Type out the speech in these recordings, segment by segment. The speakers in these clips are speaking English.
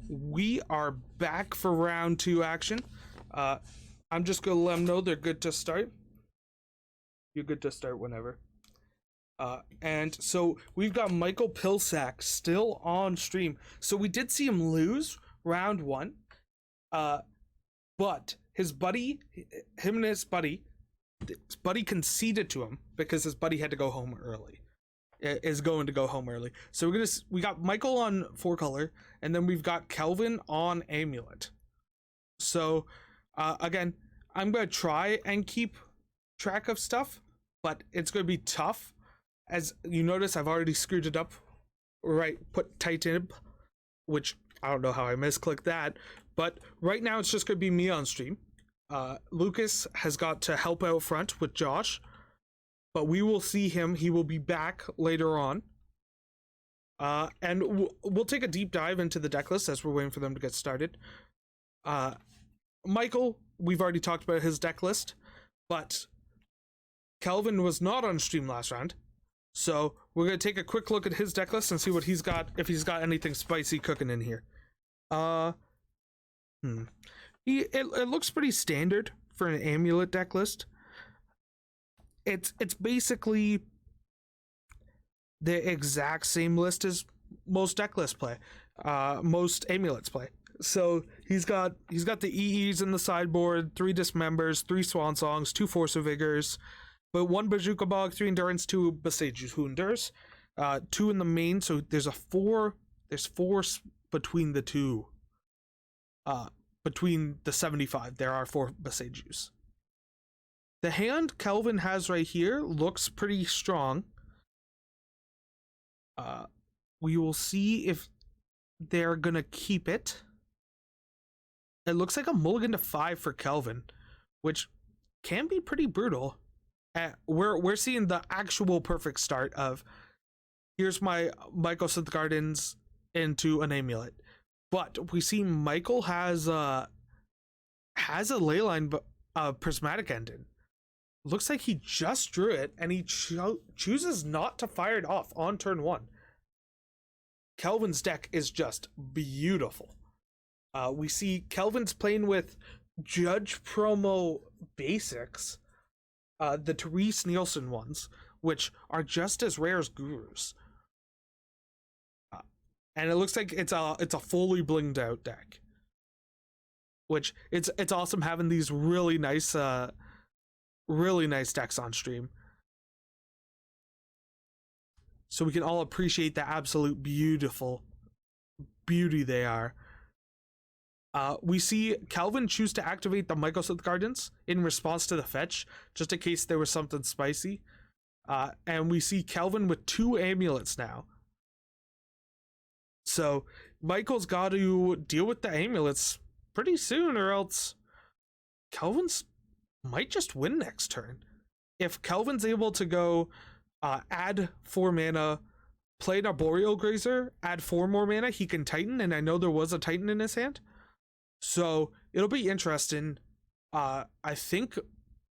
we are back for round 2 action. I'm just gonna let them know they're good to start. You're good to start whenever. And so we've got Michael Pilsack still on stream. So we did see him lose round 1. But his buddy, him and his buddy conceded to him because his buddy had to go home early. Is going to go home early. So we got Michael on 4-color, and then we've got Kelvin on Amulet. So again, I'm gonna try and keep track of stuff, but it's gonna be tough. As you notice, I've already screwed it up. Right, put Titan, which I don't know how I misclicked that, but right now it's just gonna be me on stream. Lucas has got to help out front with Josh, but we will see him. He will be back later on. And we'll take a deep dive into the deck list as we're waiting for them to get started. Michael, we've already talked about his deck list, but Kelvin was not on stream last round. So we're going to take a quick look at his deck list and see what he's got, if he's got anything spicy cooking in here. It looks pretty standard for an Amulet deck list. It's basically the exact same list as most deck lists play, most Amulets play. So he's got the EEs in the sideboard, 3 Dismembers, 3 Swan Songs, 2 Force of Vigors, but 1 Bazooka Bog, 3 Endurance, 2 Besage Who Endures, 2 in the main. So there's 4 between the two. Between the 75, there are 4 Besages. The hand Kelvin has right here looks pretty strong. We will see if they're gonna keep it. It looks like a mulligan to 5 for Kelvin, which can be pretty brutal. We're seeing the actual perfect start of here's my Michael Synth Gardens into an Amulet. But we see Michael has a Leyline Prismatic Engine. Looks like he just drew it, and he chooses not to fire it off on turn 1. Kelvin's deck is just beautiful. We see Kelvin's playing with Judge Promo Basics, the Therese Nielsen ones, which are just as rare as Gurus. And it looks like it's a fully blinged out deck, which it's awesome having these really nice decks on stream, so we can all appreciate the absolute beauty they are. We see Kelvin choose to activate the Michael Synth Gardens in response to the fetch, just in case there was something spicy. And we see Kelvin with 2 Amulets now. So Michael's got to deal with the Amulets pretty soon, or else Kelvin's might just win next turn. If Kelvin's able to go add 4 mana, play an Arboreal Grazer, add 4 more mana, he can Titan, and I know there was a Titan in his hand. So it'll be interesting. I think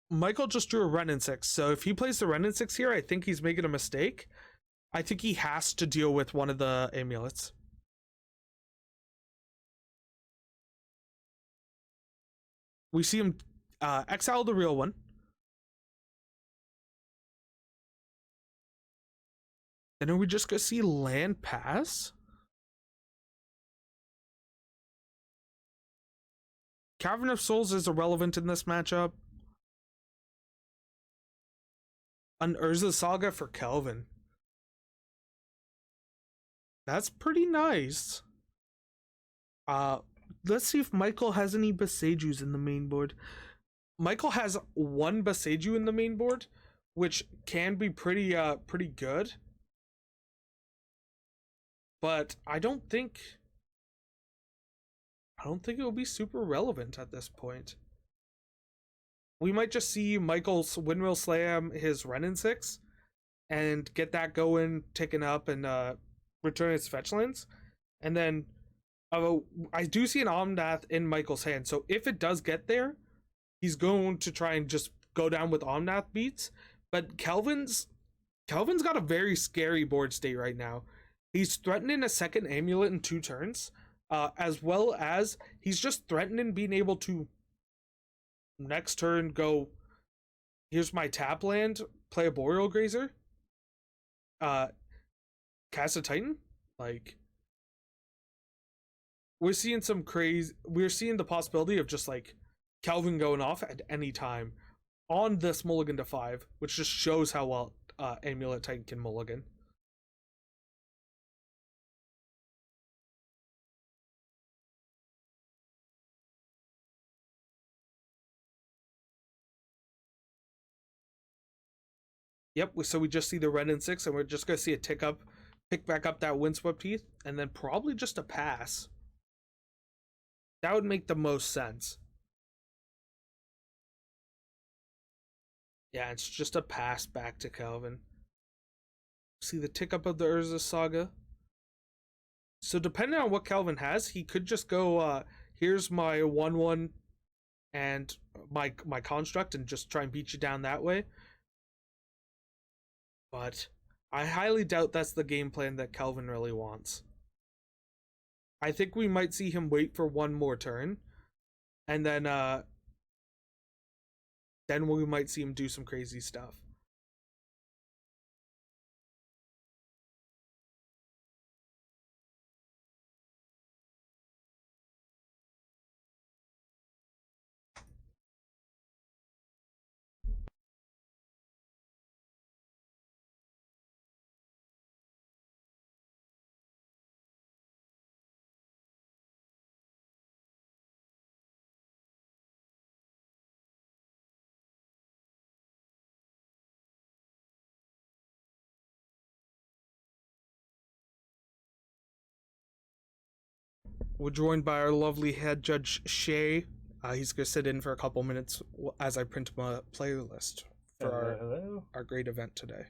Michael just drew a Renin 6, so if he plays the Renin 6 here, I think he's making a mistake. I think he has to deal with one of the Amulets. We see him exile the real one. And are we just gonna see land pass? Cavern of Souls is irrelevant in this matchup. An Urza Saga for Kelvin. That's pretty nice. Let's see if Michael has any Besejus in the main board. Michael has 1 Beseju in the main board, which can be pretty good. But I don't think it will be super relevant at this point. We might just see Michael's Windmill Slam his Renin 6 and get that going, taken up, and return its fetch lands. And then I do see an Omnath in Michael's hand, so if it does get there, he's going to try and just go down with Omnath beats. But Kelvin's got a very scary board state right now. He's threatening a second Amulet in 2 turns. as well as he's just threatening being able to next turn go, here's my tap land, play a Boreal Grazer, cast a Titan. Like, we're seeing some crazy. We're seeing the possibility of just like Kelvin going off at any time on this mulligan to 5, which just shows how well Amulet Titan can mulligan. Yep, so we just see the red and 6, and we're just gonna see a pick back up that Windswept Heath, and then probably just a pass. That would make the most sense. Yeah, it's just a pass back to Kelvin. See the tick up of the Urza Saga. So depending on what Kelvin has, he could just go, here's my 1/1 and my construct, and just try and beat you down that way. But I highly doubt that's the game plan that Kelvin really wants. I think we might see him wait for one more turn, and then we might see him do some crazy stuff. We're joined by our lovely head judge Shay. He's gonna sit in for a couple minutes as I print my playlist for our great event today.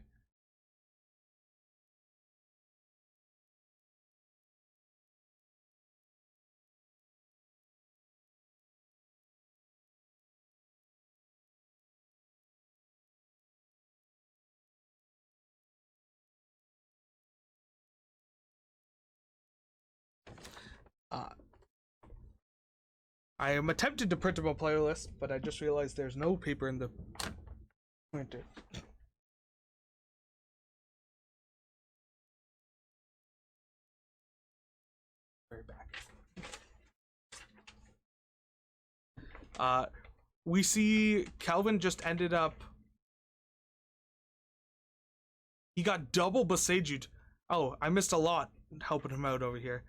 I am attempting to print up a playlist, but I just realized there's no paper in the printer. Very back. We see Kelvin just ended up. He got double Besaju'd. Oh, I missed a lot helping him out over here.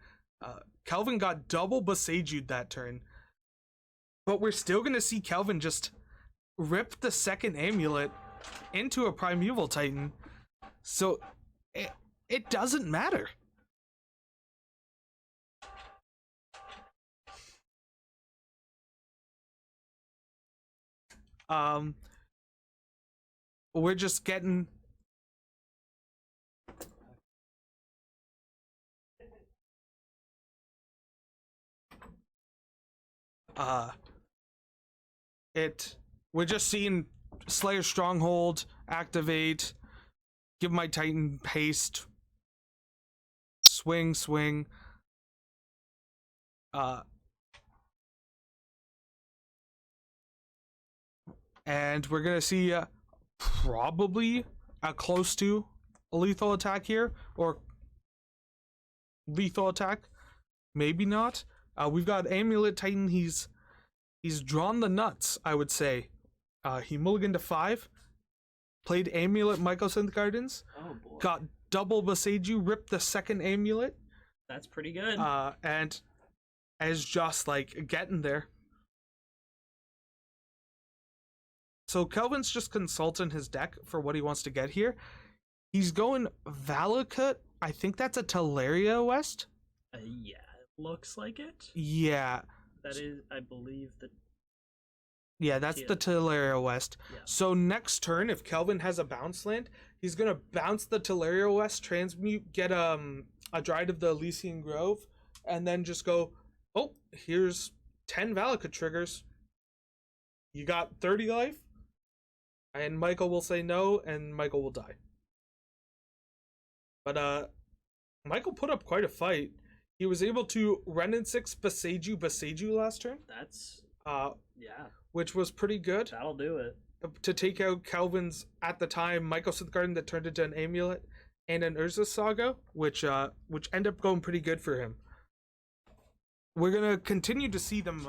Kelvin got double Besaju'd that turn. But we're still going to see Kelvin just rip the second amulet into a Primeval Titan. So it doesn't matter. We're just getting... we're just seeing Slayer Stronghold activate, give my Titan haste, swing. And we're gonna see probably a close to a lethal attack here, or lethal attack, maybe not. We've got Amulet Titan. He's drawn the nuts, I would say. He mulliganed to 5, played Amulet Mycosynth Gardens, got double Beseju, ripped the second Amulet. That's pretty good. And is just like getting there. So Kelvin's just consulting his deck for what he wants to get here. He's going Valakut. I think that's a Teleria West. Yeah, it looks like it. Yeah. That is, I believe, the... Yeah, that's the Teleria West. Yeah. So next turn, if Kelvin has a bounce land, he's gonna bounce the Teleria West, transmute, get a Dryad of the Elysian Grove, and then just go, oh, here's 10 Valakut triggers. You got 30 life? And Michael will say no, and Michael will die. But Michael put up quite a fight. He was able to Renin 6 Boseiju last turn, That's yeah, which was pretty good that'll do it. to take out Kelvin's, at the time, Michael Sith Garden that turned into an amulet and an Urza Saga, which ended up going pretty good for him. We're gonna continue to see them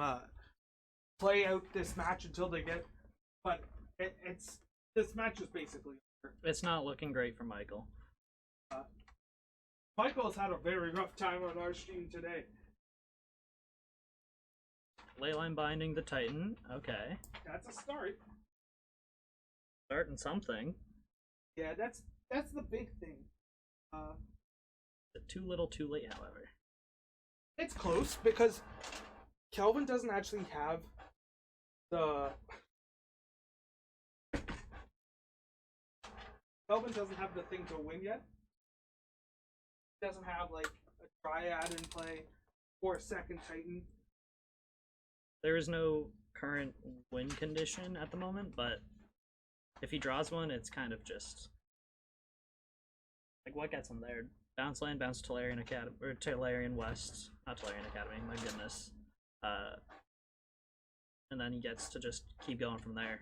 play out this match until they get, but it's this match is basically over. It's not looking great for Michael. Michael has had a very rough time on our stream today. Leyline binding the Titan. Okay, That's a start. starting something. Yeah, that's the big thing. Too little, too late. However, It's close because Kelvin doesn't actually have the thing to win yet. He doesn't have like a triad in play or a second Titan. there is no current win condition at the moment, but if he draws one, it's kind of just like what gets him there. Bounce land, bounce Tolarian Academy or Tolarian West, not Tolarian Academy. My goodness. And then he gets to just keep going from there.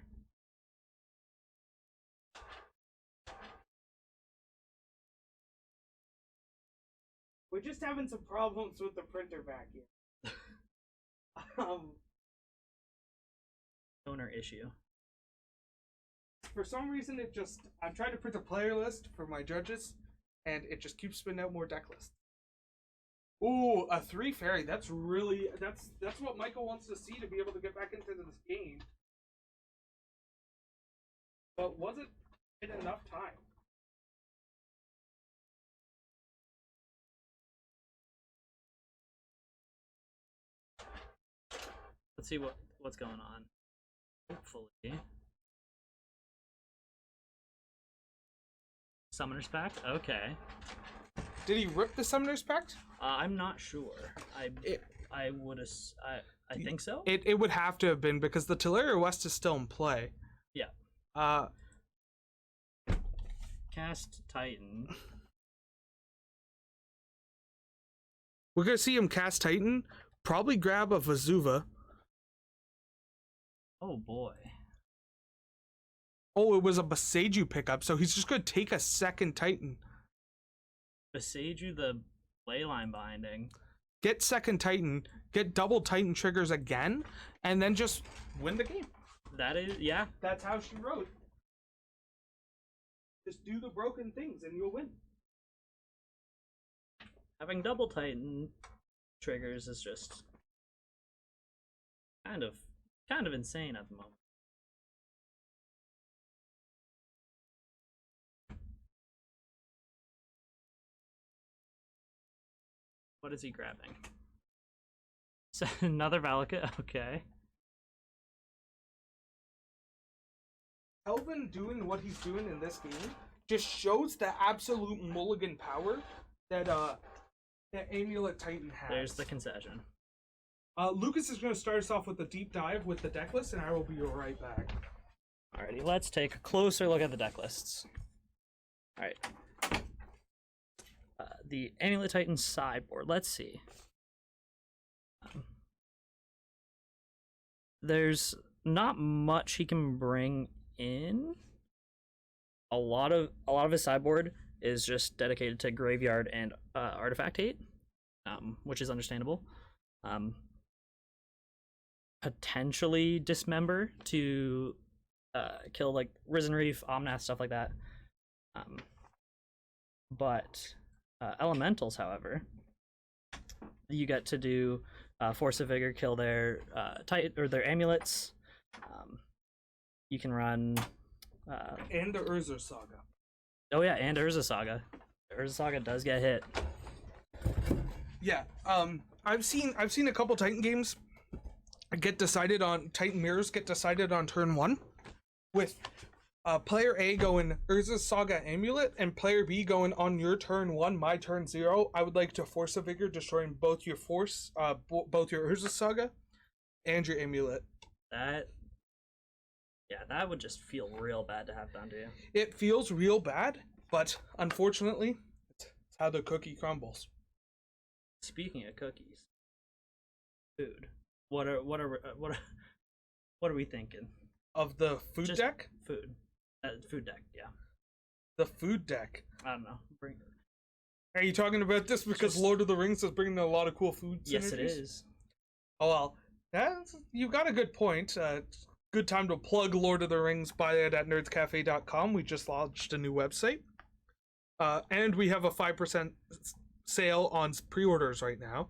We're just having some problems with the printer back here. Owner issue. For some reason, I'm trying to print a player list for my judges, and it just keeps spinning out more deck lists. Ooh, a 3 fairy. That's what Michael wants to see to be able to get back into this game. But was it in enough time? Let's see what's going on. Hopefully. Summoner's Pact? Okay. Did he rip the Summoner's Pact? I'm not sure. I think so. It would have to have been because the Teleria West is still in play. Yeah. Cast Titan. We're gonna see him cast Titan. Probably grab a Vazuva. Oh boy. Oh, it was a Boseiju pickup, so he's just gonna take a second Titan. Boseiju the Leyline binding. Get second Titan, get double Titan triggers again, and then just win the game. That is, yeah. That's how she wrote. Just do the broken things and you'll win. Having double Titan triggers is just kind of insane at the moment. What is he grabbing? So, another Valakut? Okay. Kelvin doing what he's doing in this game just shows the absolute mulligan power that Amulet Titan has. There's the concession. Lucas is going to start us off with a deep dive with the deck list, and I will be right back. Alrighty, let's take a closer look at the deck lists. Alright. The Amulet Titan sideboard. Let's see. There's not much he can bring in. A lot of his sideboard is just dedicated to graveyard and artifact hate, which is understandable. Potentially dismember to kill like Risen Reef, Omnath, stuff like that. But elementals, however, you get to do Force of Vigor, kill their Titan or their amulets. You can run And the Urza Saga. oh yeah, and Urza Saga. Urza Saga does get hit. Yeah, I've seen a couple Titan games get decided on Titan mirrors get decided on turn 1 with player A going Urza Saga Amulet and player B going on your turn 1, my turn 0. I would like to Force of Vigor, destroying both your Force, both your Urza Saga and your Amulet. That would just feel real bad to have done to you. It feels real bad, but unfortunately, it's how the cookie crumbles. Speaking of cookies, food. What are we thinking? Of the food Just deck? Food. Food deck. Yeah. The food deck. I don't know. Are you talking about this because Just- Lord of the Rings is bringing a lot of cool food synergies? Yes, it is. Oh, well, you got a good point. Good time to plug Lord of the Rings. Buy it at nerdscafe.com. We just launched a new website. And we have a 5% sale on pre-orders right now.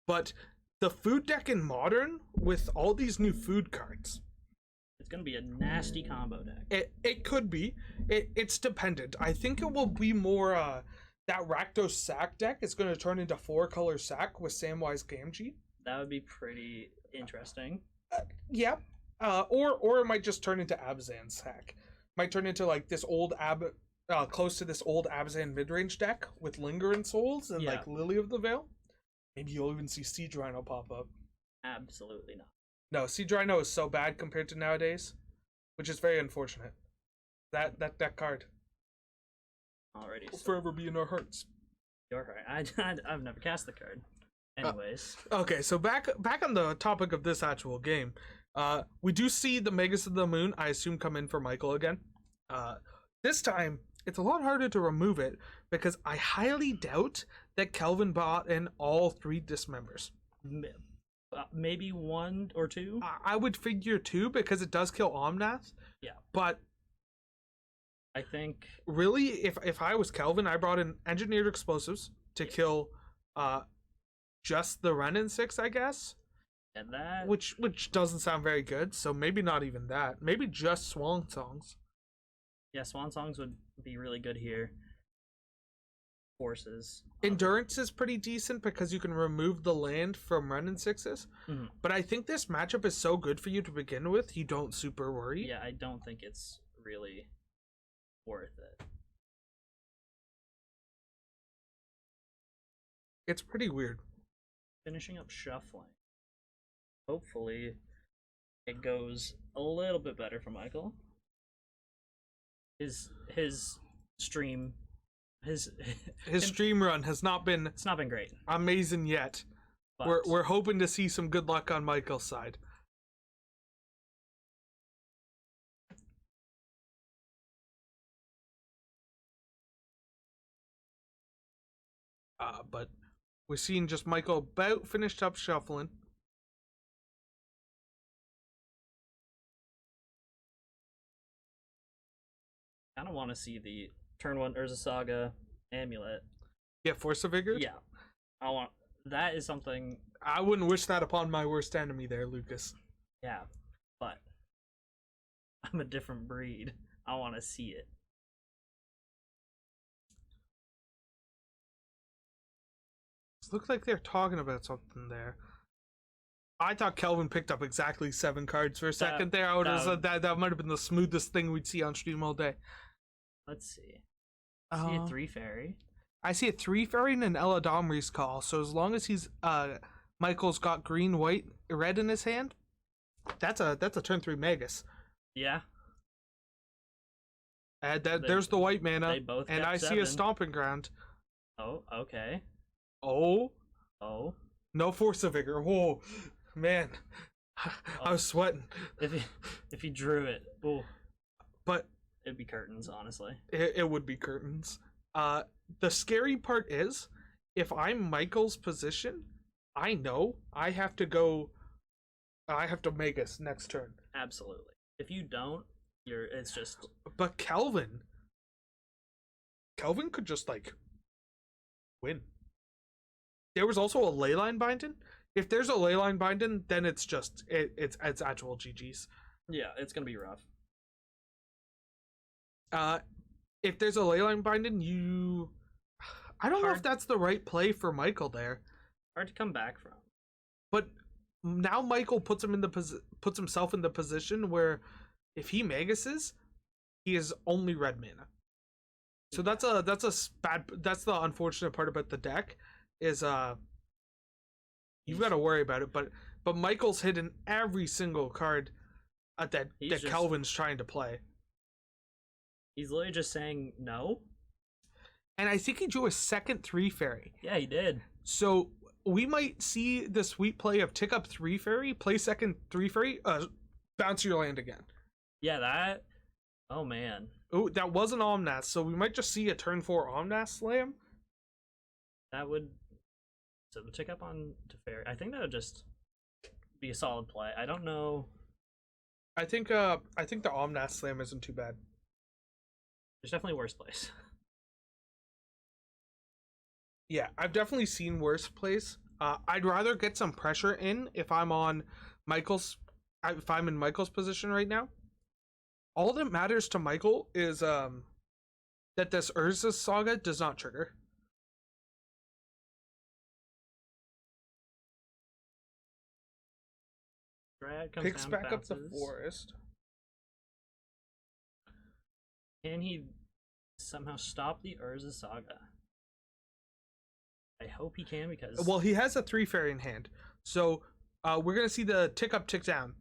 But the food deck in Modern, with all these new food cards, It's gonna be a nasty combo deck. it could be. It's dependent. I think it will be more that Rakdos sack deck is going to turn into 4-color sack with Samwise Gamgee. That would be pretty interesting. Yeah. Or it might just turn into Abzan sack. Might turn into like this old close to this old Abzan mid-range deck with Lingering Souls and like Lily of the Veil. Maybe you'll even see Siege Rhino pop up. Absolutely not. No, Siege Rhino is so bad compared to nowadays, which is very unfortunate. That card Alrighty. will forever be in our hearts. You're right. I've never cast the card. Anyways. Okay, so back on the topic of this actual game, we do see the Magus of the Moon, I assume, come in for Michael again. This time, it's a lot harder to remove it because I highly doubt that Kelvin bought in all 3 dismembers. Maybe 1 or 2. I would figure 2 because it does kill Omnath. Yeah. But I think really, if I was Kelvin, I brought in engineered explosives to kill just the Renin 6, I guess. And that Which doesn't sound very good, so maybe not even that. Maybe just Swan Songs. Yeah, Swan Songs would be really good here. Forces. Endurance is pretty decent because you can remove the land from Renin 6s. Mm-hmm. But I think this matchup is so good for you to begin with, you don't super worry. Yeah, I don't think it's really worth it. It's pretty weird. Finishing up shuffling. Hopefully, it goes a little bit better for Michael. His stream, his stream run has not been it's not been great. amazing yet. But We're hoping to see some good luck on Michael's side. But we're seeing just Michael about finished up shuffling. I don't want to see the turn 1 Urza Saga amulet. Yeah, Force of Vigor? Yeah, I want that is something. I wouldn't wish that upon my worst enemy there, Lucas. Yeah, but I'm a different breed. I want to see it. It looks like they're talking about something there. I thought Kelvin picked up exactly 7 cards for a second there. I would have said that might have been the smoothest thing we'd see on stream all day. Let's see. See a 3 fairy. I see a 3 fairy and an Eladomri's Call. So as long as he's Michael's got green, white, red in his hand, that's a turn 3 Magus. Yeah. And there's the white mana, they both and got I see 7. a Stomping Ground. Oh, okay. Oh, No Force of Vigor. Whoa, man, I was sweating. If he drew it, but it'd be curtains, honestly. It would be curtains. The scary part is, if I'm Michael's position, I know I have to Magus next turn. Absolutely. If you don't, it's just. But Kelvin could just like win. There was also a Leyline Binding. If there's a Leyline Binding, then it's just it's actual GG's. Yeah, it's gonna be rough. If there's a Leyline Binding, I don't know if that's the right play for Michael there. Hard to come back from. But now Michael puts himself in the position where if he Maguses, he is only red mana. So that's the unfortunate part about the deck is you've got to worry about it, but Michael's hidden every single card that Kelvin's trying to play. He's literally just saying no. And I think he drew a second 3 fairy. Yeah, he did. So we might see the sweet play of tick up 3 fairy, play second 3 fairy, bounce your land again. Yeah, that. Oh man, Oh, that was an Omnath, so we might just see a turn 4 Omnath slam. that would. So the tick up on Teferi, I think that would just be a solid play. I don't know. I think the Omnath slam isn't too bad. There's definitely worse plays. Yeah, I've definitely seen worse plays. I'd rather get some pressure in if I'm on if I'm in Michael's position right now. All that matters to Michael is that this Urza Saga does not trigger. Drag comes Picks down, back up the bounces. forest. Can he somehow stop the Urza Saga? I hope he can because. Well, he has a 3 fairy in hand, so we're gonna see the tick up, tick down.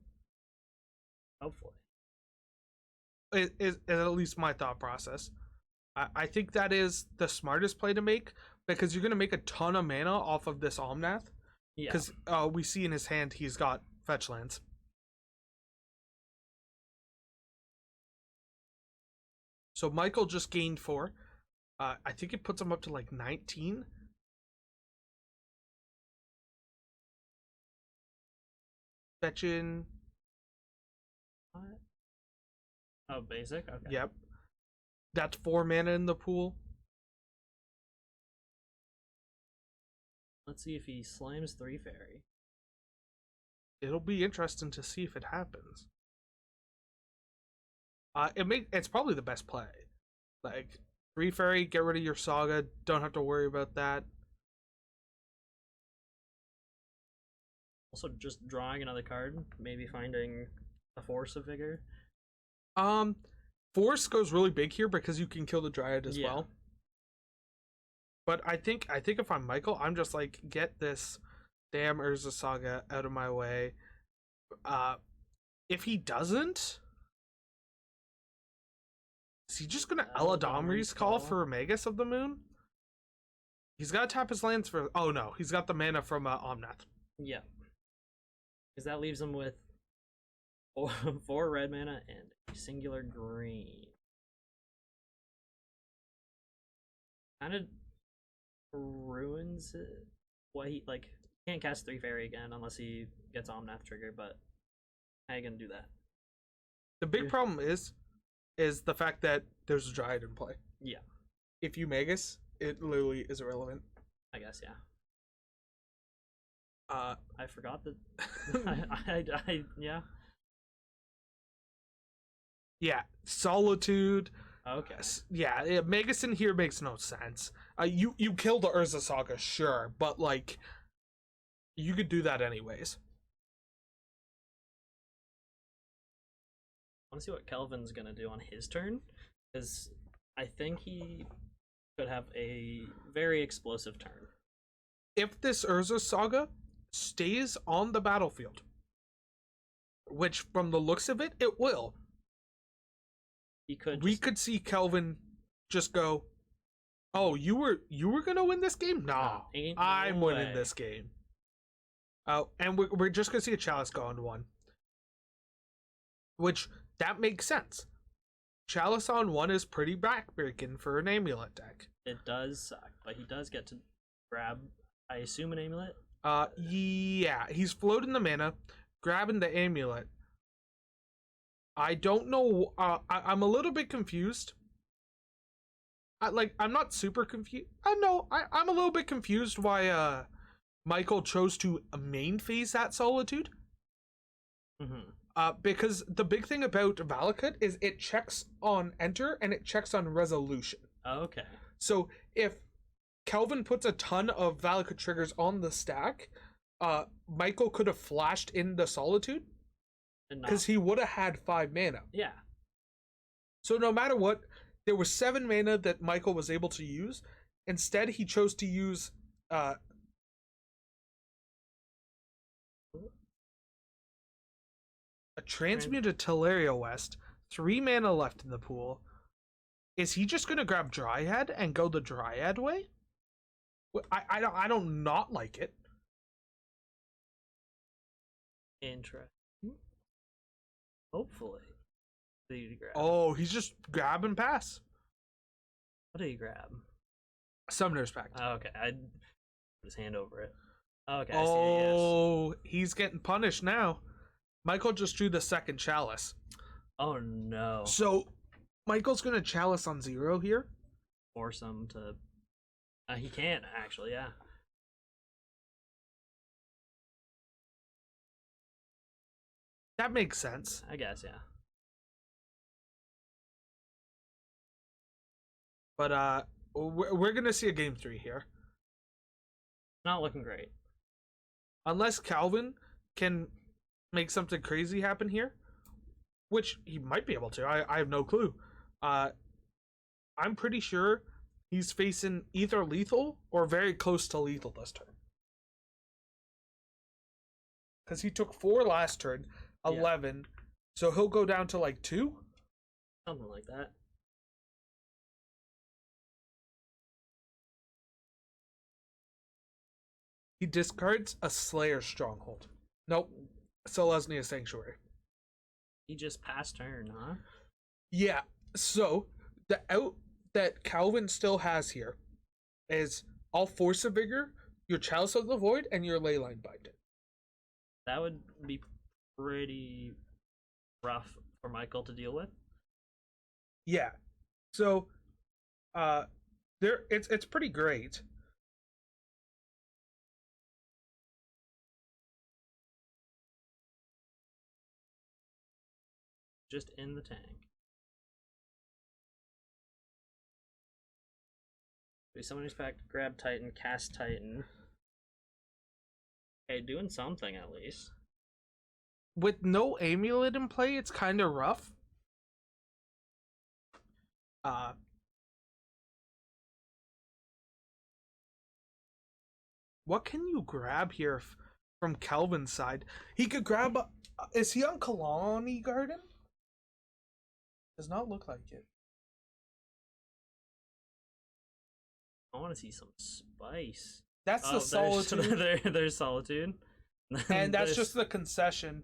Hopefully. Is at least my thought process. I think that is the smartest play to make because you're gonna make a ton of mana off of this Omnath. Yeah. Because we see in his hand he's got fetch lands. So Michael just gained 4. I think it puts him up to like 19. Fetching. What? Oh, basic? Okay. Yep. That's 4 mana in the pool. Let's see if he slams 3 fairy. It'll be interesting to see if it happens. It's probably the best play. Like 3 fairy, get rid of your saga. Don't have to worry about that. Also, just drawing another card, maybe finding a force of vigor. Force goes really big here because you can kill the Dryad as Yeah. well. But I think if I'm Michael, I'm just like, get this damn Urza Saga out of my way. If he doesn't, is he just gonna Eladamri's call for Magus of the Moon? He's gotta tap his lands for. Oh no, he's got the mana from Omnath. Yeah. Because that leaves him with 4 red mana and a singular green. Kind of ruins it. What he like can't cast 3 fairy again unless he gets Omnath trigger, but how you gonna do that? The big problem is the fact that there's a Dryad in play. Yeah, If you Magus, it literally is irrelevant. I guess yeah. Uh, I forgot that. Yeah. yeah, Solitude. Okay. Yeah, Magus in here makes no sense. You kill the Urza Saga, sure, but like, you could do that anyways. I want to see what Kelvin's gonna do on his turn, because I think he could have a very explosive turn. If this Urza Saga stays on the battlefield, which from the looks of it, it will. We could see Kelvin just go, "Oh, you were gonna win this game? No, I'm winning this game." Oh, and we're just gonna see a Chalice go on 1, which that makes sense. Chalice on 1 is pretty backbreaking for an amulet deck. It does suck, but he does get to grab, I assume, an amulet. Yeah, he's floating the mana, grabbing the amulet. I don't know. I'm a little bit confused. I'm not super confused. I'm a little bit confused why Michael chose to main phase that Solitude. Mm-hmm. Because the big thing about Valakut is it checks on enter and it checks on resolution. Okay. So if Kelvin puts a ton of Valakut triggers on the stack, Michael could have flashed in the Solitude. Because he would have had 5 mana. Yeah. So no matter what, there was 7 mana that Michael was able to use. Instead, he chose to use a Transmuted Teleria West. 3 mana left in the pool. Is he just gonna grab Dryad and go the Dryad way? I don't not like it. Interesting. Hopefully. What did you grab? Oh, he's just grab and pass. What did you grab? Summoner's Pact. Oh, okay. I put his hand over it. Okay, I see it, Oh, he's getting punished now. Michael just drew the second chalice. Oh no. So Michael's gonna chalice on 0 here. Force him to. He can't actually, yeah. That makes sense. I guess, yeah. But we're gonna see a game 3 here. Not looking great. Unless Calvin can make something crazy happen here, which he might be able to. I have no clue. I'm pretty sure he's facing either lethal or very close to lethal this turn. Because he took 4 last turn, 11. Yeah. So he'll go down to like 2? Something like that. He discards a Slayer Stronghold. Nope. Selesnya Sanctuary. He just passed turn, huh? Yeah. So the out that Calvin still has here is all Force of Vigor, your Chalice of the Void, and your Leyline Binding. That would be pretty rough for Michael to deal with. Yeah. So it's pretty great. Just in the tank. Somebody's pack, grab Titan, cast Titan. Okay, doing something at least. With no amulet in play, it's kind of rough. What can you grab here from Calvin's side? He could grab. Is he on Colony Garden? Does not look like it. I want to see some spice. That's the Solitude. There's Solitude. And that's just the concession.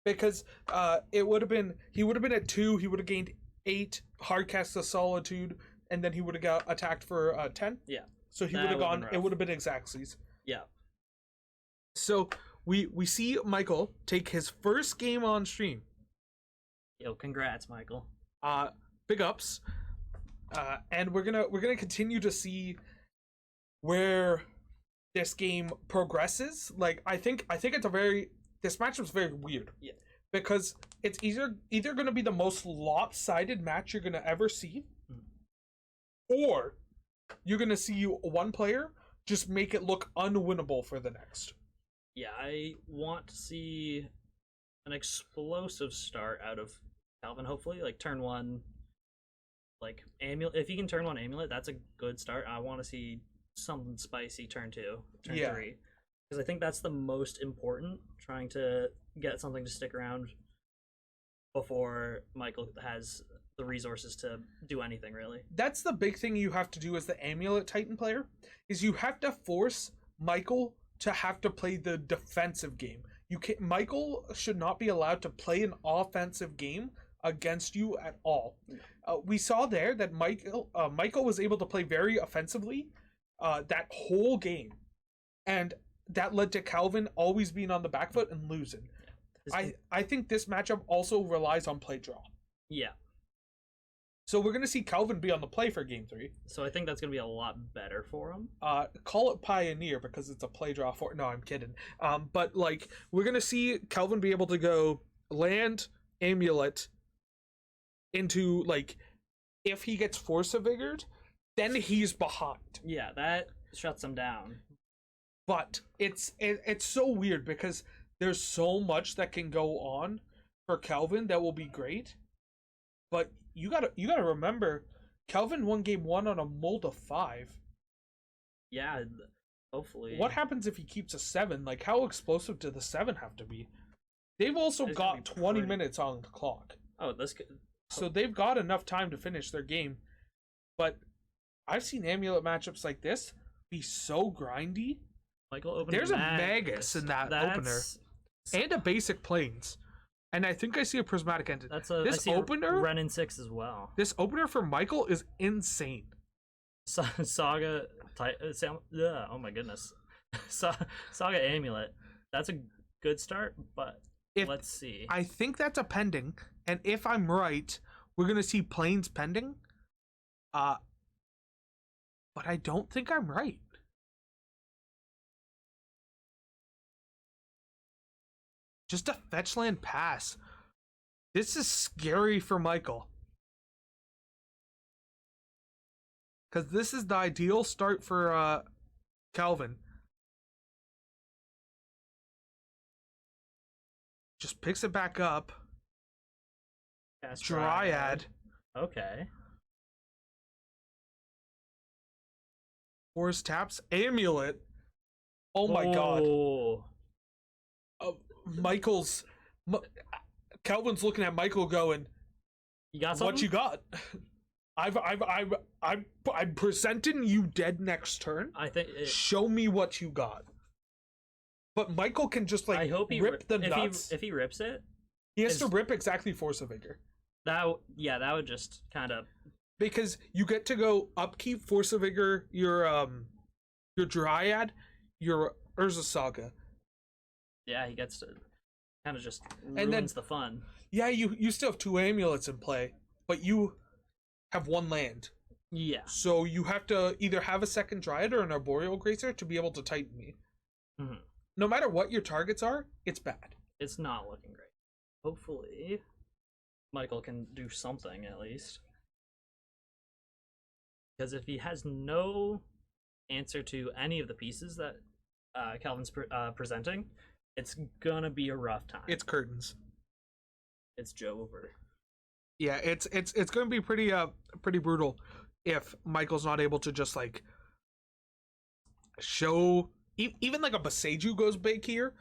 Because he would have been at 2, he would have gained 8, hardcast the Solitude, and then he would have got attacked for 10. Yeah. So he would have gone, it would have been Exactsies. Yeah. So we see Michael take his first game on stream. Yo, congrats, Michael. Big ups. And we're gonna continue to see where this game progresses. Like I think it's this matchup's very weird. Yeah. Because it's either gonna be the most lopsided match you're gonna ever see, or you're gonna see one player just make it look unwinnable for the next. Yeah, I want to see an explosive start out of Calvin, hopefully. Like turn 1, like amulet. If you can turn 1 amulet, that's a good start. I want to see something spicy turn 2, turn 3. Because I think that's the most important, trying to get something to stick around before Michael has the resources to do anything, really. That's the big thing you have to do as the Amulet Titan player, is you have to force Michael to have to play the defensive game. Michael should not be allowed to play an offensive game against you at all. We saw there that Michael was able to play very offensively that whole game, and that led to Calvin always being on the back foot and losing. I think this matchup also relies on play draw. Yeah. So we're going to see Calvin be on the play for game 3. So I think that's going to be a lot better for him. Call it Pioneer because it's a play draw for... No, I'm kidding. But, like, we're going to see Calvin be able to go land, Amulet, into, like, if he gets Force of Vigored, then he's behind. Yeah, that shuts him down. But it's so weird because there's so much that can go on for Calvin that will be great. But you gotta remember, Calvin won game 1 on a mold of 5. Yeah, hopefully. What happens if he keeps a 7? Like, how explosive do the 7 have to be? They've also got 20 minutes on the clock. Oh, that's good. So they've got enough time to finish their game. But I've seen Amulet matchups like this be so grindy. Michael opened There's a Magus in that opener. and a basic plains. And I think I see a prismatic entity. That's a This opener, Ren in 6 as well. this opener for Michael is insane. Saga, oh my goodness, Saga Amulet. That's a good start, but let's see. I think that's a pending, and if I'm right, we're gonna see plains pending. But I don't think I'm right. Just a fetch land pass. This is scary for Michael. Because this is the ideal start for Calvin. Just picks it back up. Cast Dryad. Okay. Force taps. Amulet. Oh my god. Michael's. Calvin's looking at Michael going, you got something? What you got? I'm presenting you dead next turn. I think show me what you got. But Michael can just like rip the nuts. If he rips it, he has to rip exactly Force of Vigor. That would just kind of, because you get to go upkeep Force of Vigor, your Dryad, your Urza Saga. Yeah, he gets to kind of just ruins the fun. Yeah, you still have 2 amulets in play, but you have 1 land. Yeah. So you have to either have a second Dryad or an Arboreal Grazer to be able to Titan me. Mm-hmm. No matter what your targets are, it's bad. It's not looking great. Hopefully, Michael can do something at least. Because if he has no answer to any of the pieces that Calvin's presenting, it's gonna be a rough time. It's curtains. It's Joe over. Yeah, it's gonna be pretty brutal if Michael's not able to just like show even like a Boseiju goes big here,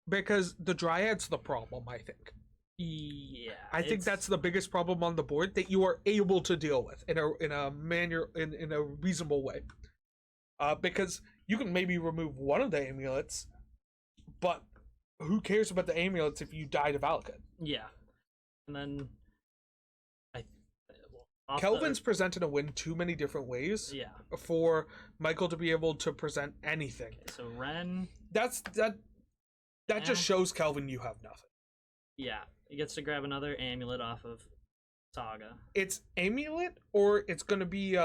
because the Dryad's the problem. I think. Yeah, I think that's the biggest problem on the board that you are able to deal with in a reasonable way. Because you can maybe remove one of the amulets, but who cares about the amulets if you die to Valakut? Yeah, and then Kelvin's presented a win too many different ways. Yeah, for Michael to be able to present anything. Okay, so Ren. That just shows Kelvin you have nothing. Yeah, he gets to grab another amulet off of Saga. It's amulet, or it's gonna be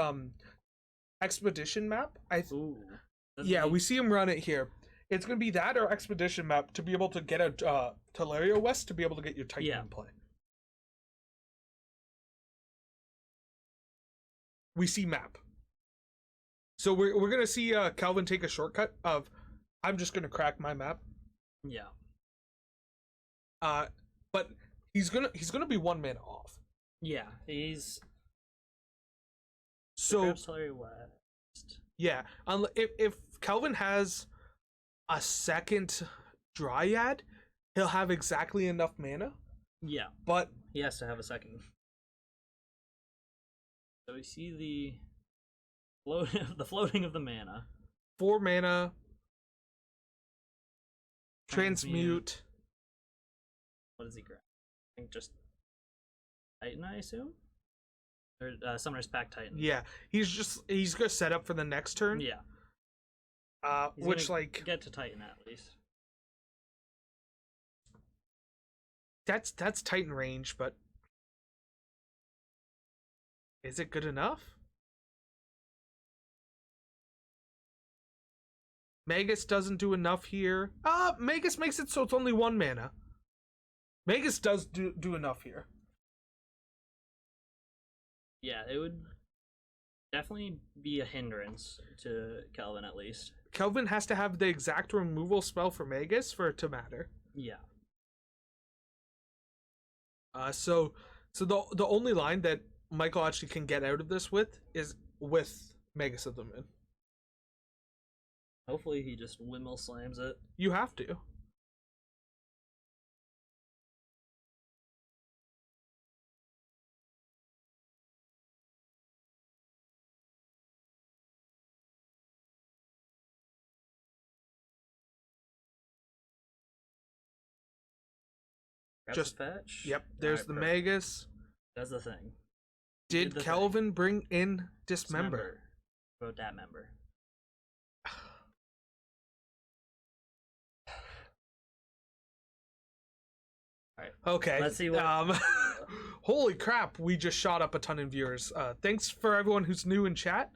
expedition map. Ooh, yeah, we see him run it here. It's gonna be that or expedition map to be able to get a Telerio West to be able to get your Titan in play. We see map. So we're gonna see Calvin take a shortcut of, I'm just gonna crack my map. Yeah. But he's gonna be 1 mana off. Yeah, he's. So West. Yeah, if Calvin has a second Dryad, he'll have exactly enough mana. Yeah, but he has to have a second. So we see the floating of the mana. 4 mana. Transmute. What does he grab? I think just Titan, I assume? Or Summoner's Pact Titan. Yeah, he's gonna set up for the next turn. Yeah. Which like get to Titan at least. That's Titan range, but is it good enough? Magus doesn't do enough here. Magus makes it so it's only 1 mana. Magus does do enough here. Yeah, it would definitely be a hindrance to Kelvin at least. Kelvin has to have the exact removal spell for Magus for it to matter. Yeah. So the only line that Michael actually can get out of this with is with Magus of the Moon. Hopefully he just windmill slams it. You have to. Grabs Just the fetch. yep. There's Alright, the perfect. Magus. That's the thing. Did the thing. Kelvin bring in Dismember? Vote that member. Alright. Okay. Let's see what. Holy crap! We just shot up a ton in viewers. Thanks for everyone who's new in chat.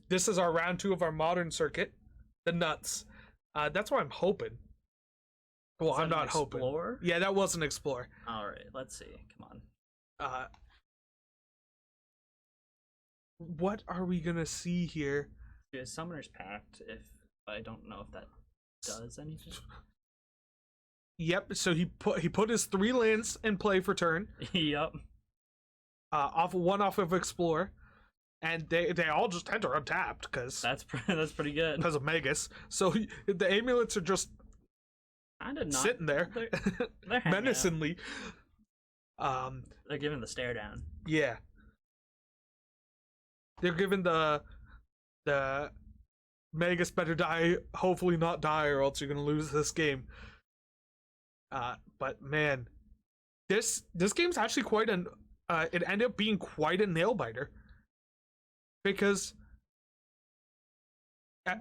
This is our round 2 of our modern circuit, the nuts. That's what I'm hoping. Well, I'm not hoping. Explore? Yeah, that was an explore. All right, let's see. Come on. What are we gonna see here? Yeah, Summoner's Pact. If I don't know if that does anything. Yep. So he put his 3 lands in play for turn. Yep. Off of explore, and they all just enter untapped because that's pretty good. Because of Magus. So the amulets are just kind of sitting there, they're menacingly. They're giving the stare down. Yeah. They're giving the Magus better die, hopefully not die, or else you're gonna lose this game. But man, this game's actually quite an it ended up being quite a nail biter, because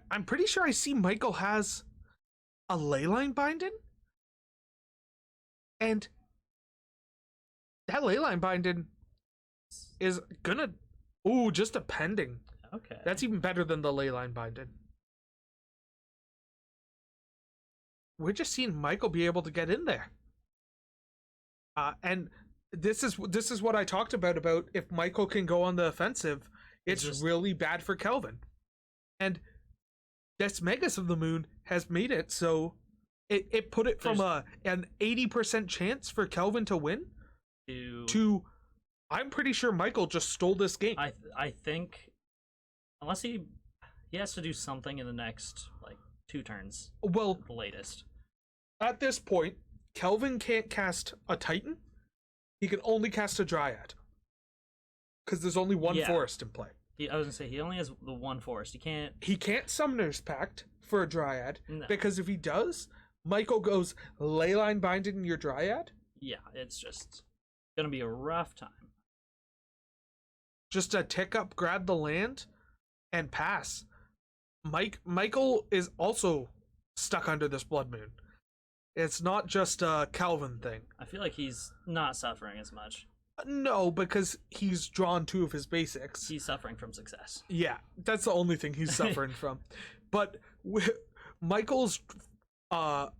I'm pretty sure I see Michael has a leyline binding, and that leyline binding is gonna just a pending. Okay, that's even better than the leyline binding. We're just seeing Michael be able to get in there, and this is what I talked about if Michael can go on the offensive, it's just really bad for Kelvin. And this Magus of the Moon has made it so it put it from an 80% chance for Kelvin to win to I'm pretty sure Michael just stole this game. I think unless he has to do something in the next 2 turns. Well, the latest. At this point, Kelvin can't cast a Titan. He can only cast a Dryad, because there's only one forest in play. I was gonna say he only has the one forest. He can't Summoner's Pact for a Dryad, because if he does, Michael goes leyline binding your Dryad. Yeah, it's just gonna be a rough time. Just a tick up, grab the land, and pass. Michael is also stuck under this Blood Moon. It's not just a Kelvin thing. I feel like he's not suffering as much. No, because he's drawn 2 of his basics. He's suffering from success. Yeah, that's the only thing he's suffering from. But Michael's a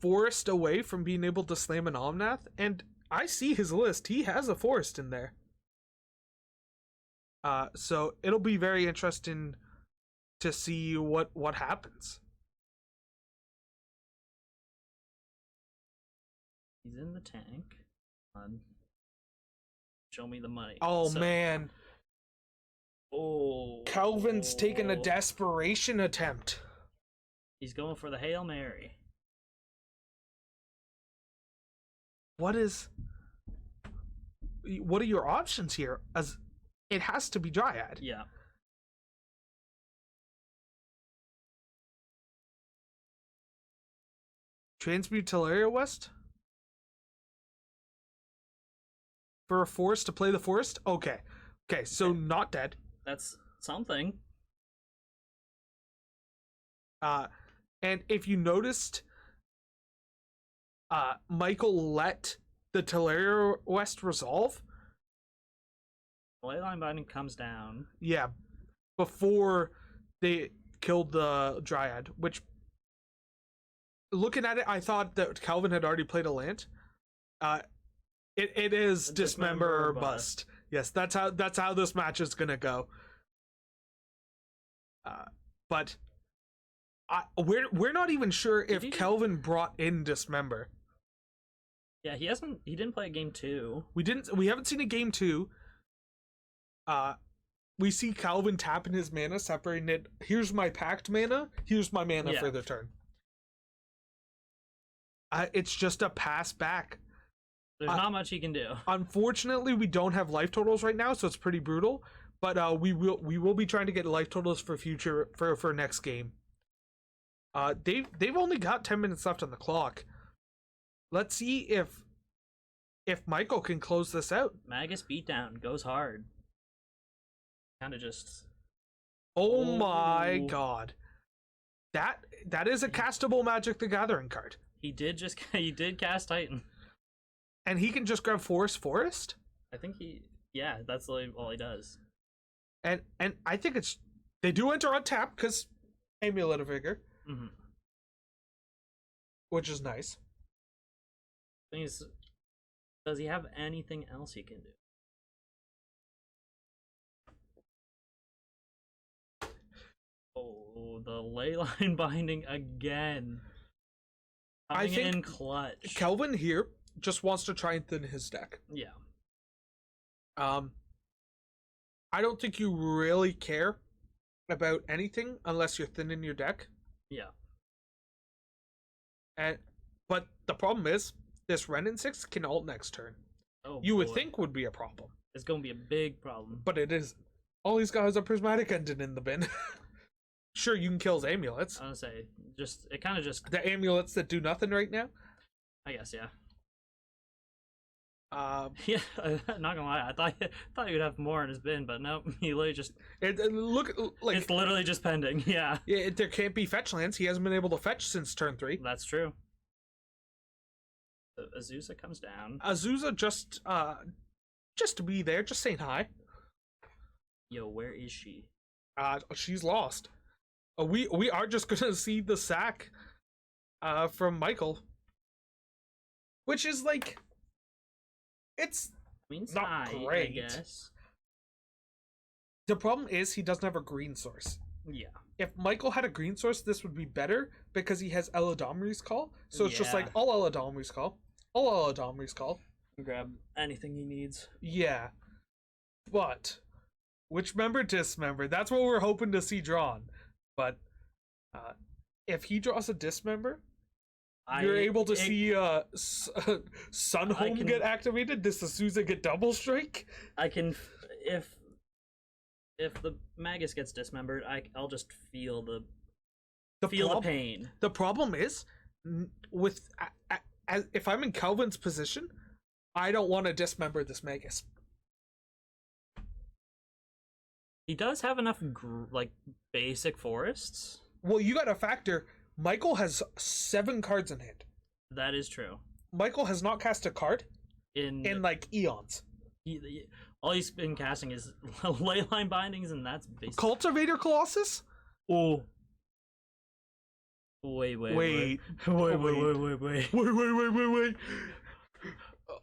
forest away from being able to slam an Omnath, and I see his list. He has a forest in there. So it'll be very interesting to see what happens. He's in the tank. Show me the money. Oh, man. Oh. Kelvin's taking a desperation attempt. He's going for the Hail Mary. What are your options here? As it has to be Dryad. Yeah. Transmute Teleria West? For a forest to play the forest? Okay, so not dead. That's something. And if you noticed, Michael let the Teleria West resolve. Leyline Binding comes down. Yeah, before they killed the Dryad, which, looking at it, I thought that Kelvin had already played a land. It is Dismember or bust. Yes, that's how this match is gonna go. But we're not even sure if Kelvin brought in Dismember. Yeah, he didn't play a game 2. We haven't seen a game 2. We see Kelvin tapping his mana, separating it. Here's my packed mana. Here's my mana for the turn. It's just a pass back. There's not much he can do. Unfortunately, we don't have life totals right now, so it's pretty brutal. But we will be trying to get life totals for next game. They've only got 10 minutes left on the clock. Let's see if Michael can close this out. Magus beatdown goes hard. Kind of just. Oh my god. That is a castable Magic the Gathering card. He did cast Titan. And he can just grab Forest? I think yeah, that's all he does. And I think they do enter on tap because Amulet of Vigor. Mm-hmm. Which is nice. Thing is, does he have anything else he can do? Oh, the Leyline Binding again. I think in clutch. Kelvin here just wants to try and thin his deck. Yeah. I don't think you really care about anything unless you're thinning your deck. Yeah. But the problem is this Renin 6 can ult next turn. Oh, you would think would be a problem. It's gonna be a big problem. But it is. All he's got is a Prismatic Engine in the bin. Sure, you can kill his amulets. I was gonna say, it kind of just the amulets that do nothing right now. I guess, yeah. Yeah, not gonna lie, I thought he would have more in his bin, but nope, he literally just look like it's literally just pending. Yeah, there can't be fetch lands. He hasn't been able to fetch since turn 3. That's true. So Azusa comes down. Azusa just to be there, just saying hi. Yo, where is she? She's lost. We are just gonna see the sack from Michael, which is like, it's not great. I guess. The problem is he doesn't have a green source. Yeah. If Michael had a green source, this would be better because he has Eladamri's Call. So it's just like all Eladamri's Call. All Eladamri's Call. Grab anything he needs. Yeah. But which member dismember? That's what we're hoping to see drawn. But if he draws a dismember, you're able to see Sunhome get activated. This Azusa get double strike. I can if the Magus gets dismembered, I'll just feel the pain. The problem is with if I'm in Kelvin's position, I don't want to dismember this Magus. He does have enough basic forests. Well, you got to factor. Michael has 7 cards in hand. That is true. Michael has not cast a card in like eons. All he's been casting is Leyline Bindings, and that's basically Cultivator Colossus. Oh. Wait.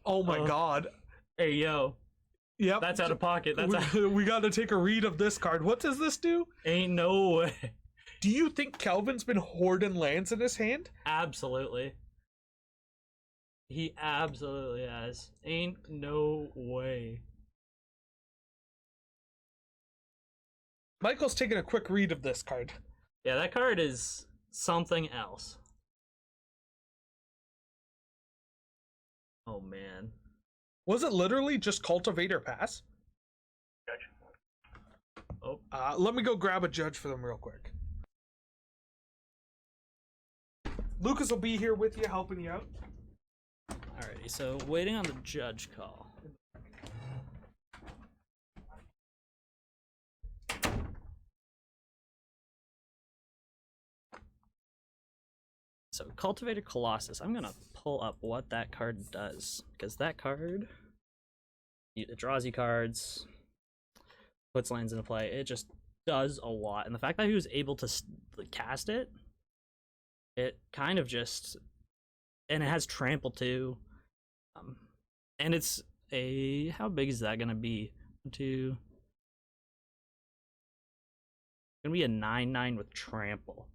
Oh my god. Hey, yo. Yep. That's out of pocket. We got to take a read of this card. What does this do? Ain't no way. Do you think Kelvin's been hoarding lands in his hand? Absolutely. He absolutely has. Ain't no way. Michael's taking a quick read of this card. Yeah, that card is something else. Oh, man. Was it literally just Cultivator Pass? Judge. Oh. Let me go grab a judge for them real quick. Lucas will be here with you, helping you out. Alrighty, so waiting on the judge call. So Cultivator Colossus, I'm gonna pull up what that card does, because that card, it draws you cards, puts lands into play. It just does a lot, and the fact that he was able to cast it, it kind of just, and it has trample too, and it's how big is that gonna be? Gonna be a 9/9 with trample.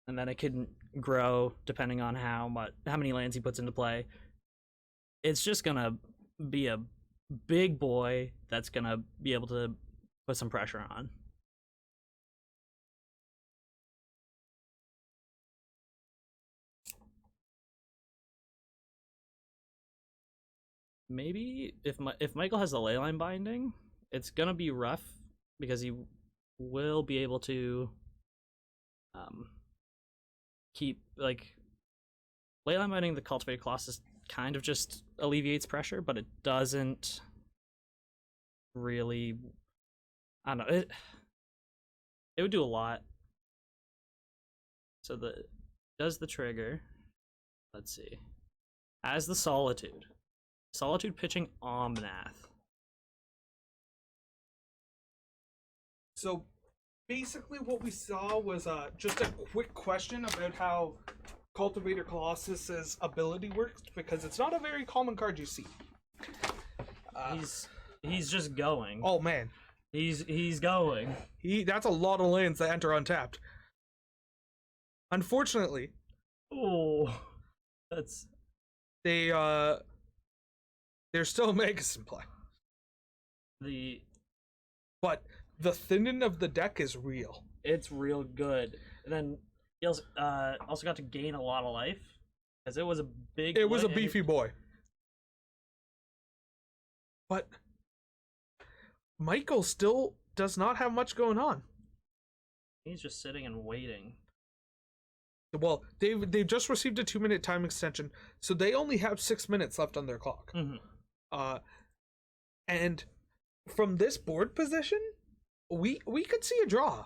And then it can grow depending on how many lands he puts into play. It's just gonna be a big boy that's gonna be able to put some pressure on. Maybe if Michael has the Leyline Binding, it's gonna be rough because he will be able to keep Leyline mining the cultivated colossus kind of just alleviates pressure, but it doesn't really. I don't know. It would do a lot. So does the trigger. Let's see. As the Solitude. Solitude pitching Omnath. So basically what we saw was just a quick question about how Cultivator Colossus's ability works, because it's not a very common card you see. He's just going. Oh man. He's going. That's a lot of lands that enter untapped. Unfortunately, that's there's still Magus in play. But the thinning of the deck is real. It's real good. And then he also got to gain a lot of life because it was a big. It was a beefy boy. But Michael still does not have much going on. He's just sitting and waiting. Well, they've just received a 2-minute time extension, so they only have 6 minutes left on their clock. Mm-hmm. And from this board position, we could see a draw.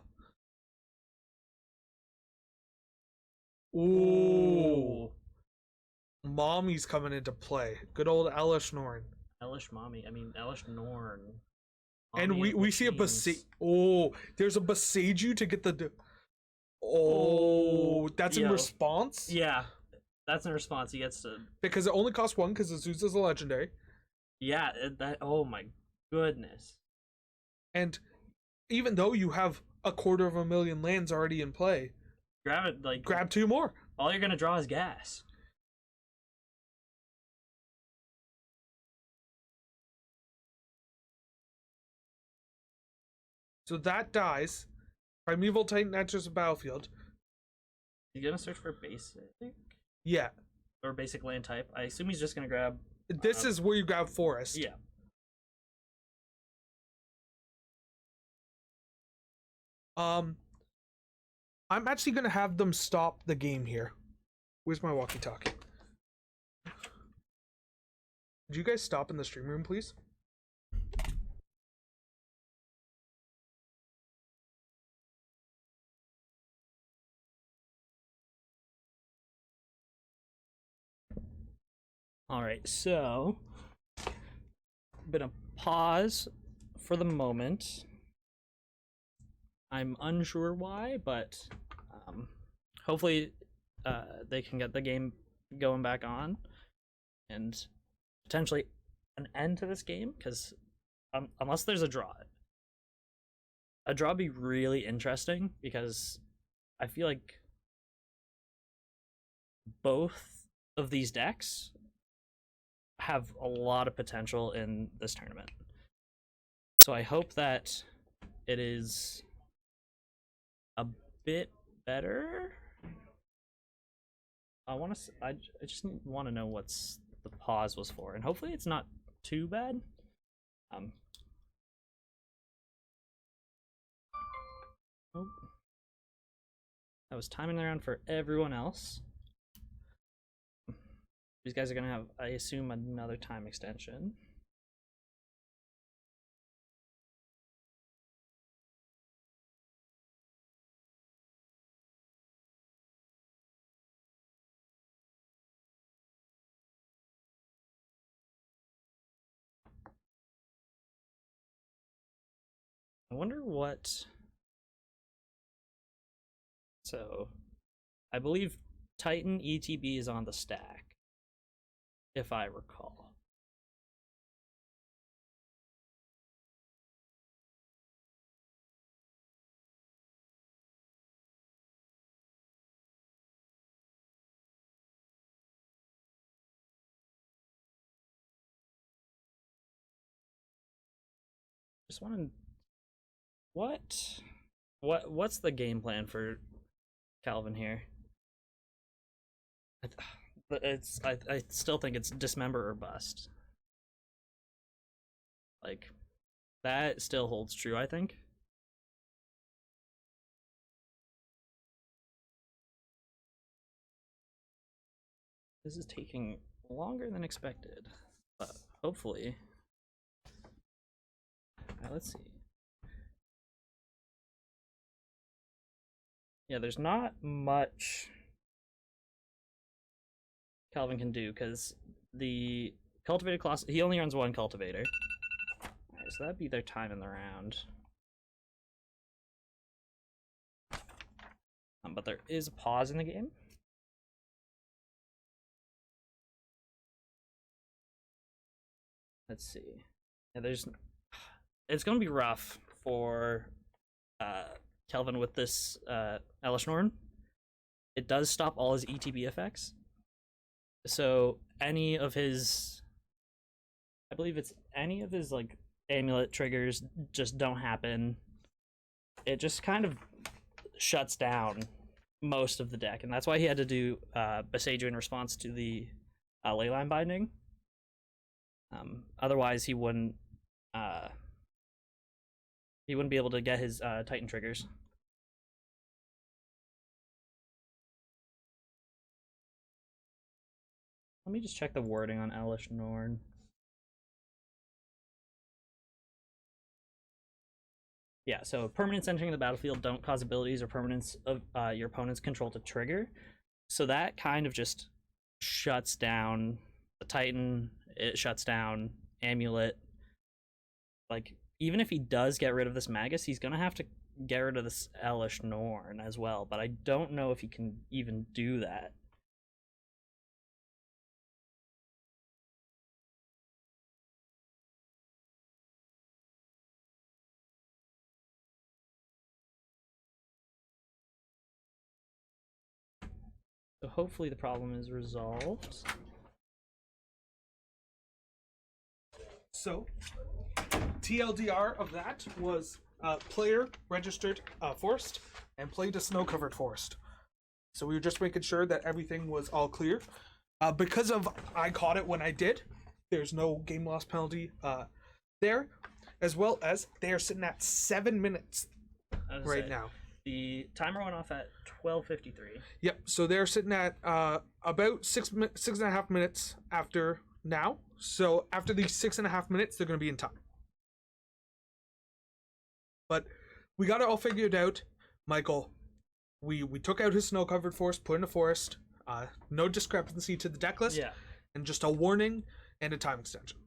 Ooh. Mommy's coming into play. Good old Elish Norn. Elish Norn. And we see a there's a Boseiju to get the... that's in response? Yeah, that's in response. He gets to... Because it only costs 1 because Zeus is a legendary. Yeah, oh my goodness. And even though you have 250,000 lands already in play, grab 2 more. All you're gonna draw is gas. So that dies. Primeval Titan enters the battlefield. You gonna search for basic? Yeah. Or basic land type? I assume he's just gonna grab... This is where you grab Forest. Yeah. I'm actually gonna have them stop the game here. Where's my walkie-talkie? Would you guys stop in the stream room, please? All right, so gonna pause for the moment. I'm unsure why, but hopefully they can get the game going back on and potentially an end to this game, because unless there's a draw would be really interesting, because I feel like both of these decks have a lot of potential in this tournament. So I hope that it is a bit better. I just want to know what's the pause was for, and hopefully it's not too bad. Oh, I was timing around for everyone else. These guys are gonna have, I assume, another time extension. I wonder what... So, I believe Titan ETB is on the stack, if I recall. Just want to... What's the game plan for Calvin here? I still think it's dismember or bust. Like, that still holds true, I think. This is taking longer than expected, but hopefully. Alright, let's see. Yeah, there's not much Calvin can do because the cultivator class, he only runs one cultivator. Alright, so that'd be their time in the round. But there is a pause in the game. Let's see. Yeah, it's gonna be rough for Kelvin with this Elish Norn. It does stop all his ETB effects. So any of his, I believe it's any of his like amulet triggers just don't happen. It just kind of shuts down most of the deck, and that's why he had to do Besage in response to the Leyline Binding. Otherwise, he wouldn't be able to get his Titan triggers. Let me just check the wording on Elish Norn. Yeah, so permanents entering the battlefield don't cause abilities or permanents of your opponent's control to trigger. So that kind of just shuts down the Titan. It shuts down Amulet. Like, even if he does get rid of this Magus, he's gonna have to get rid of this Elish Norn as well. But I don't know if he can even do that. So hopefully the problem is resolved. So, TLDR of that was player registered forest and played a snow-covered forest. So we were just making sure that everything was all clear. Because of I caught it when I did, there's no game loss penalty there, as well as they are sitting at 7 minutes right now. The timer went off at 12:53. Yep. So they're sitting at about 6.5 minutes after now. So after these 6.5 minutes, they're going to be in time. But we got it all figured out, Michael. We took out his snow-covered forest, put in a forest. No discrepancy to the deck list. Yeah. And just a warning and a time extension.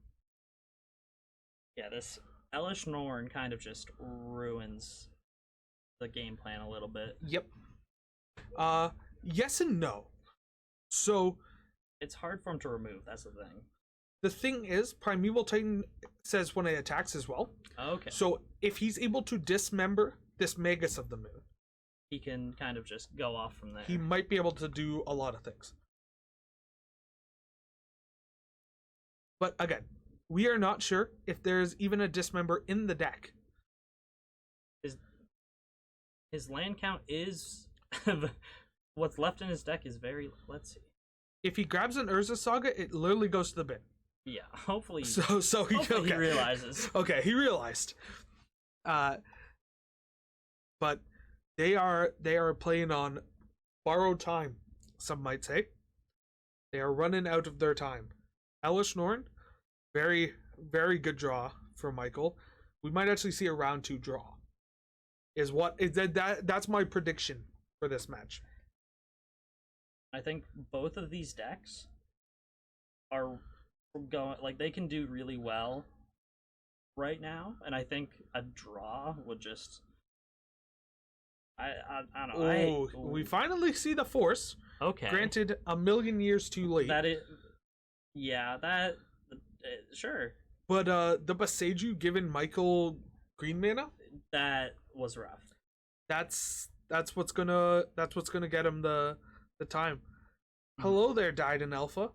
Yeah, this Elish Norn kind of just ruins the game plan a little bit. Yep. Yes and no. So it's hard for him to remove, that's the thing. The thing is, Primeval Titan says when it attacks as well. Okay. So if he's able to dismember this Magus of the Moon, he can kind of just go off from there. He might be able to do a lot of things. But again, we are not sure if there's even a dismember in the deck. His land count is what's left in his deck is very. Let's see. If he grabs an Urza Saga, it literally goes to the bin. Yeah, hopefully. Hopefully he realizes. Okay, he realized. But they are playing on borrowed time. Some might say they are running out of their time. Elish Norn, very very good draw for Michael. We might actually see a round 2 draw. That's my prediction for this match. I think both of these decks are going, like, they can do really well right now, and I think a draw would just I don't know. We finally see the Force. Okay. Granted, a million years too late. Sure. But the Boseiju giving Michael green mana, that was rough. That's what's gonna get him the time. Hello there, died in Alpha.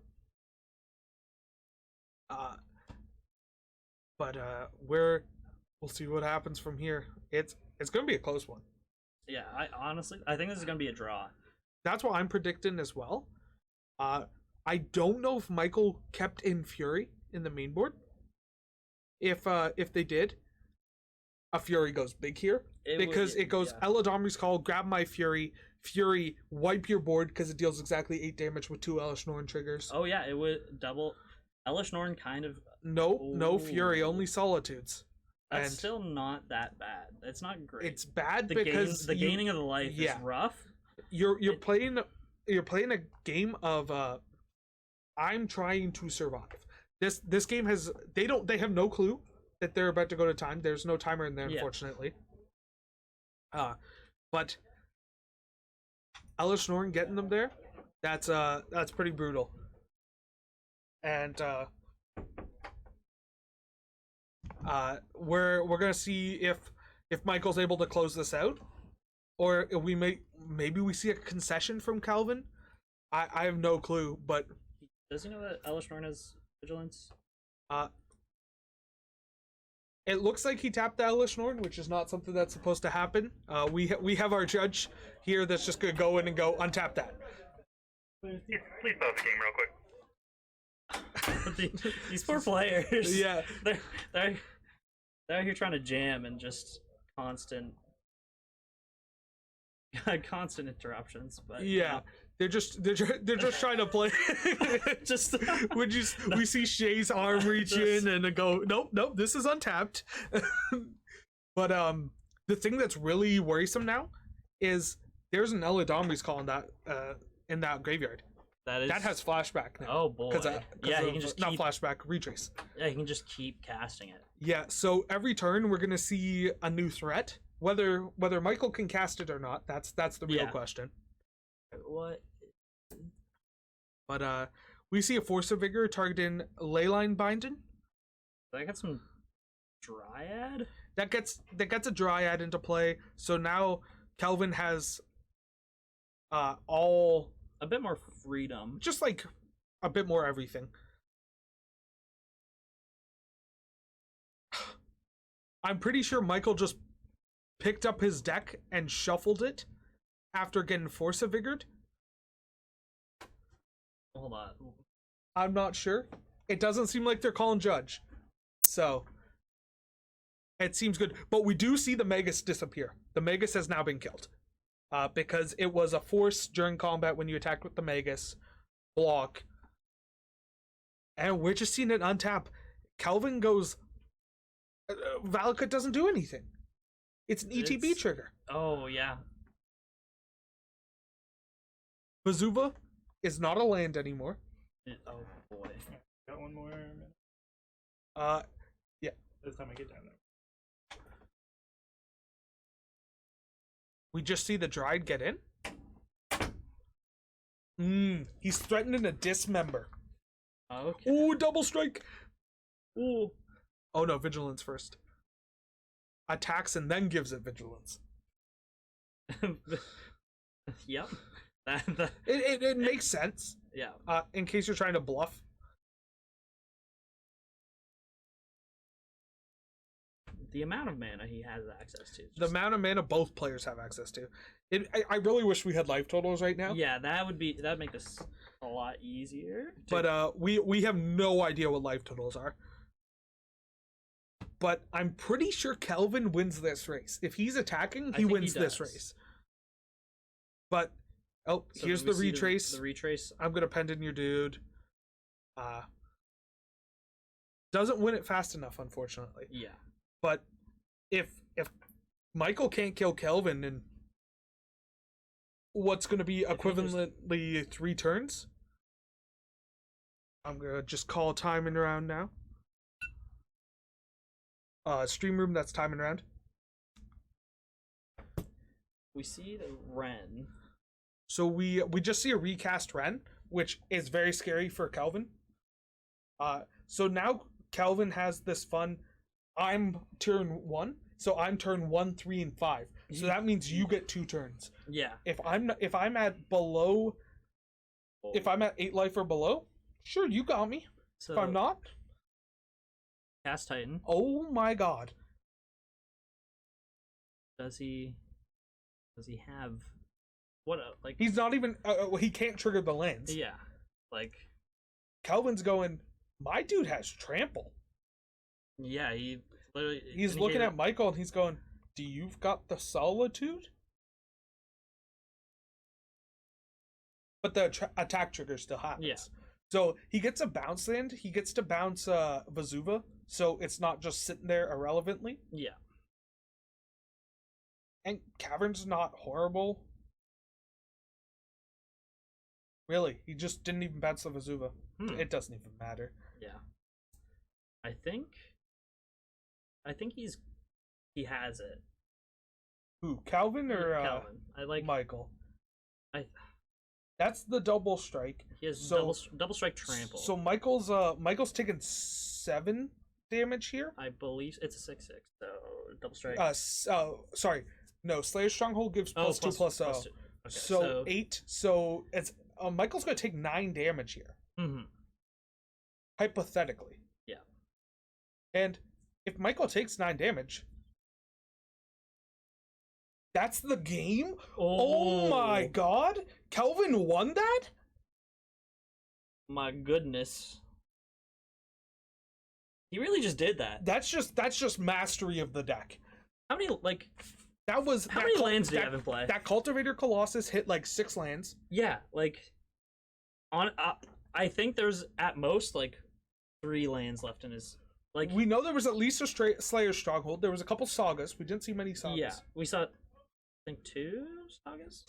But we'll see what happens from here. It's gonna be a close one. Yeah, I think this is gonna be a draw. That's what I'm predicting as well. I don't know if Michael kept in Fury in the main board. If they did, a Fury goes big here. It goes Eladamri's Call, grab my Fury, Fury, wipe your board because it deals exactly 8 damage with 2 Elish Norn triggers. Oh yeah, it would double. Elish Norn kind of. No Fury, only Solitudes. That's And still not that bad. It's not great. it's bad the because the gaining of the life is rough. You're playing a game of I'm trying to survive. This game has they have no clue that they're about to go to time. There's no timer in there, unfortunately. But Elish Norn getting them there, that's pretty brutal. And we're gonna see if Michael's able to close this out, or if maybe we see a concession from Calvin. I have no clue, but does he know that Elish Norn has vigilance? It looks like he tapped the Elish Norn, which is not something that's supposed to happen. We have our judge here that's just gonna go in and go untap that. Please pause the game real quick. These poor players. Yeah, they're out here trying to jam and just constant interruptions. But yeah. They're just trying to play. Just we see Shay's arm reach in and go, nope, this is untapped. But the thing that's really worrisome now is there's an Eladamri's call in that graveyard. That has flashback now. Oh boy. Yeah, he can just not flashback, retrace. Yeah, he can just keep casting it. Yeah, so every turn we're gonna see a new threat. Whether Michael can cast it or not, that's the real question. What? But we see a Force of Vigor targeting Leyline Binding. I got some Dryad. That gets a Dryad into play. So now Kelvin has all a bit more freedom, just like a bit more everything. I'm pretty sure Michael just picked up his deck and shuffled it after getting Force of Vigored. Hold on. I'm not sure. It doesn't seem like they're calling Judge. So it seems good. But we do see the Magus disappear. The Magus has now been killed. Because it was a force during combat when you attacked with the Magus. Block. And we're just seeing it untap. Kelvin goes... Valakut doesn't do anything. It's an ETB trigger. Oh, yeah. Bazuva is not a land anymore. Oh, boy. Got one more minute. Yeah. This time I get down there. We just see the Dryad get in. He's threatening a dismember. Okay. Ooh, double strike. Ooh. Oh no, vigilance first. Attacks and then gives it vigilance. Yep. It makes sense. Yeah. In case you're trying to bluff. The amount of mana he has access to. The amount of mana both players have access to. I really wish we had life totals right now. Yeah, that would make this a lot easier. But we have no idea what life totals are. But I'm pretty sure Kelvin wins this race. If he's attacking, he wins this race. But so here's the retrace. The retrace. I'm gonna pendant your dude. Doesn't win it fast enough, unfortunately. Yeah. But if Michael can't kill Kelvin in what's gonna be equivalently 3 turns, I'm gonna just call timing round now. Stream room, that's timing round. We see the Ren. So we just see a recast Ren, which is very scary for Kelvin. So now Kelvin has this fun. I'm turn 1, so I'm turn 1, 3, and 5. So that means you get 2 turns. Yeah. If I'm at below, if I'm at 8 life or below, sure, you got me. So, if I'm not, cast Titan. Oh my god. Does he have what like? He's not even. He can't trigger the lands. Yeah. Like. Kelvin's going. My dude has trample. Yeah, he literally. He's looking at Michael and he's going, "Do you've got the solitude?" but the attack trigger still happens. Yeah. So he gets a bounce land. He gets to bounce Vazuva, so it's not just sitting there irrelevantly. Yeah. And Cavern's not horrible. Really, he just didn't even bounce the Vazuva. It doesn't even matter. Yeah. I think he has it. Who, Calvin or Calvin? I like Michael. That's the double strike. He has double strike trample. So Michael's taking 7 damage here. I believe it's a 6/6. So double strike. Sorry, no. Slayer Stronghold gives +2/+0. +2. Okay, so 8. So it's Michael's gonna take 9 damage here. Mm-hmm. Hypothetically. Yeah. And if Michael takes 9 damage, that's the game? Oh my god! Kelvin won that? My goodness. He really just did that. That's just mastery of the deck. How many How many lands do you have in play? That Cultivator Colossus hit like 6 lands. Yeah, like I think there's at most like 3 lands left in his. Like we know there was at least a Slayer Stronghold. There was a couple sagas. We didn't see many sagas. Yeah, we saw I think 2 sagas.